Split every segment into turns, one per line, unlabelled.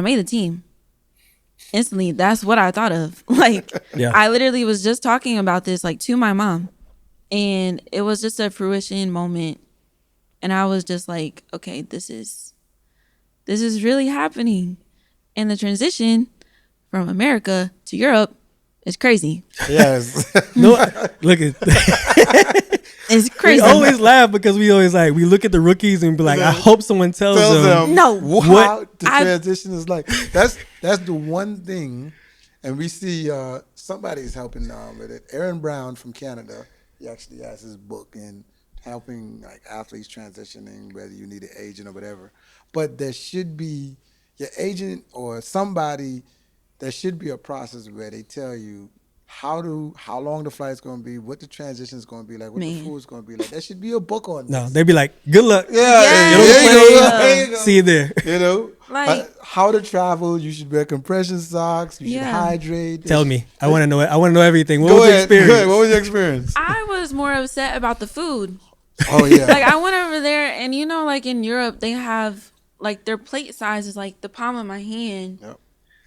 I made the team, instantly, that's what I thought of. Like, I literally was just talking about this, like, to my mom. And it was just a fruition moment. And I was just like, okay, this is really happening. And the transition from America to Europe is crazy.
Yes.
No, look at
It's crazy.
We always laugh because we always like, we look at the rookies and be like, I hope someone tells them
no,
what the transition is like. That's the one thing. And we see somebody's helping with it. Aaron Brown from Canada, he actually has his book in helping like athletes transitioning, whether you need an agent or whatever. But there should be your agent or somebody, there should be a process where they tell you how long the flight's going to be, what the transition is going to be like, what the food's going to be like. There should be a book on this.
No, they'd be like, good luck.
Yeah,
there you go. See you there.
You know,
like
how to travel. You should wear compression socks. You should hydrate.
Tell me. I want to know it. I want to know everything. What
Go
was your
ahead.
experience?
Go ahead. What was your experience?
I was more upset about the food.
Oh, yeah.
Like, I went over there, and you know, like in Europe, they have, like, their plate size is like the palm of my hand.
Yep.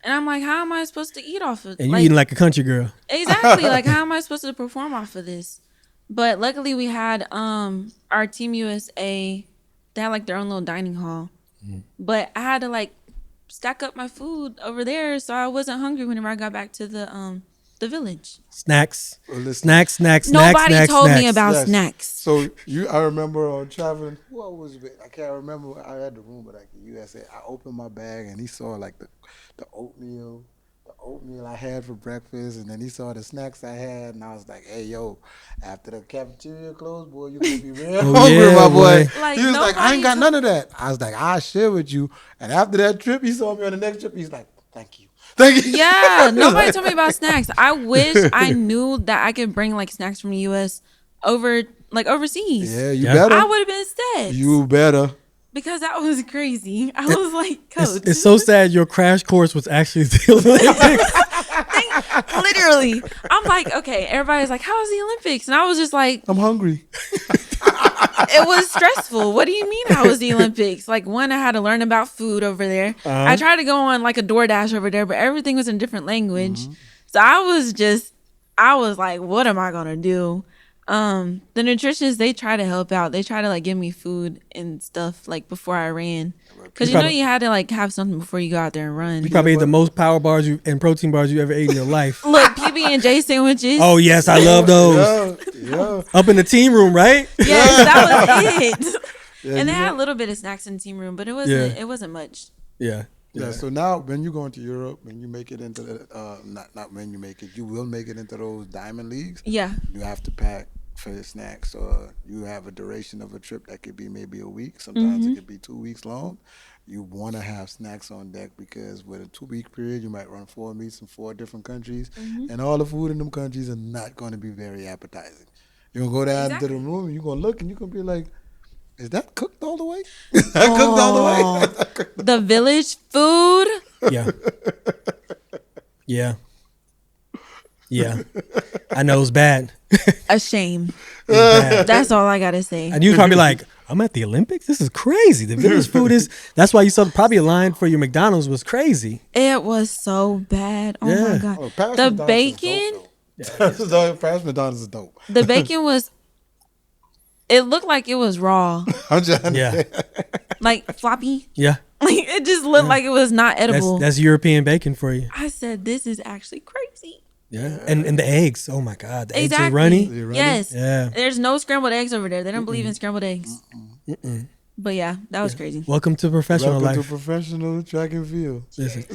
And I'm like, how am I supposed to eat off of?
And you eating like a country girl.
Exactly. Like, how am I supposed to perform off of this? But luckily, we had our Team USA. They had like their own little dining hall. But I had to like stack up my food over there, so I wasn't hungry whenever I got back to the village.
Snacks.
Well,
snacks.
Nobody told me about snacks.
So I remember traveling. What was it? I can't remember. I had the room, but like the USA. I opened my bag and he saw like the oatmeal I had for breakfast, and then he saw the snacks I had, and I was like, "Hey, yo, after the cafeteria closed, boy, you gonna be real hungry, my boy."
Like,
he was like, "I ain't got none of that." I was like, "I'll share with you." And after that trip, he saw me on the next trip. He's like, "Thank you."
Yeah, nobody told me about snacks. I wish I knew that I could bring like snacks from the US over like overseas.
Yeah, you better.
I would have been sad.
You better.
Because that was crazy. I was like, Coach.
It's so sad your crash course was actually the Olympics.
Literally. I'm like, okay, everybody's like, how was the Olympics? And I was just like,
I'm hungry.
it was stressful. What do you mean how was the Olympics? Like, one, I had to learn about food over there. I tried to go on like a DoorDash over there, but everything was in a different language. So I was like, what am I going to do? The nutritionists, they try to help out. They try to like give me food and stuff like before I ran, because you know you had to like have something before you go out there and run.
You probably ate the most power bars and protein bars you ever ate in your life.
Look, PB&J sandwiches.
Oh yes, I love those.
Yeah.
Up in the team room, right?
Yes, that was it. And they had a little bit of snacks in the team room, but it wasn't much.
Yeah.
Yeah, so now when you go into Europe, when you make it into the, not when you make it, you will make it into those diamond leagues.
Yeah.
You have to pack for your snacks, or you have a duration of a trip that could be maybe a week. Sometimes it could be 2 weeks long. You want to have snacks on deck, because with a 2-week period, you might run 4 meets in 4 different countries, and all the food in them countries are not going to be very appetizing. You're going to go down to the room, and you're going to look, and you're going to be like, is that cooked all the way? Is that cooked all the way?
The village food.
Yeah. Yeah. Yeah. I know it's bad.
A shame.
Bad.
That's all I gotta say.
And you probably like, I'm at the Olympics? This is crazy. The village food is, that's why you saw probably a line for your McDonald's was crazy.
It was so bad. Oh my God. The bacon.
Paris McDonald's is dope.
The bacon was, it looked like it was raw.
Yeah.
Like floppy.
Yeah.
Like it just looked like it was not edible.
That's European bacon for you.
I said, this is actually crazy.
Yeah. And the eggs. Oh my God. The eggs are
Exactly.
runny.
Yes.
Yeah.
There's no scrambled eggs over there. They don't believe in scrambled eggs. But yeah, that was crazy.
Welcome to professional
Welcome
life.
to professional track and field.
Listen.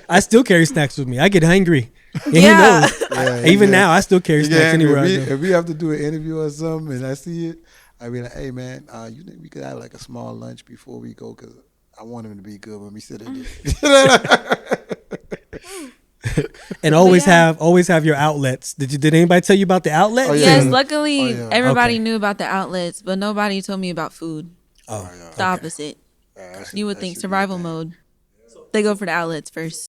I still carry snacks with me. I get hungry. And
Yeah.
he knows. Even now, I still carry snacks anywhere I go.
If we have to do an interview or something and I see it, I be like, hey man, you think we could have like a small lunch before we go? Because I want him to be good when we sit in there.
And always have your outlets. Did anybody tell you about the outlets?
Oh, yeah.
Yes, luckily everybody knew about the outlets, but nobody told me about food.
Oh,
The opposite. You would think survival mode. They go for the outlets first.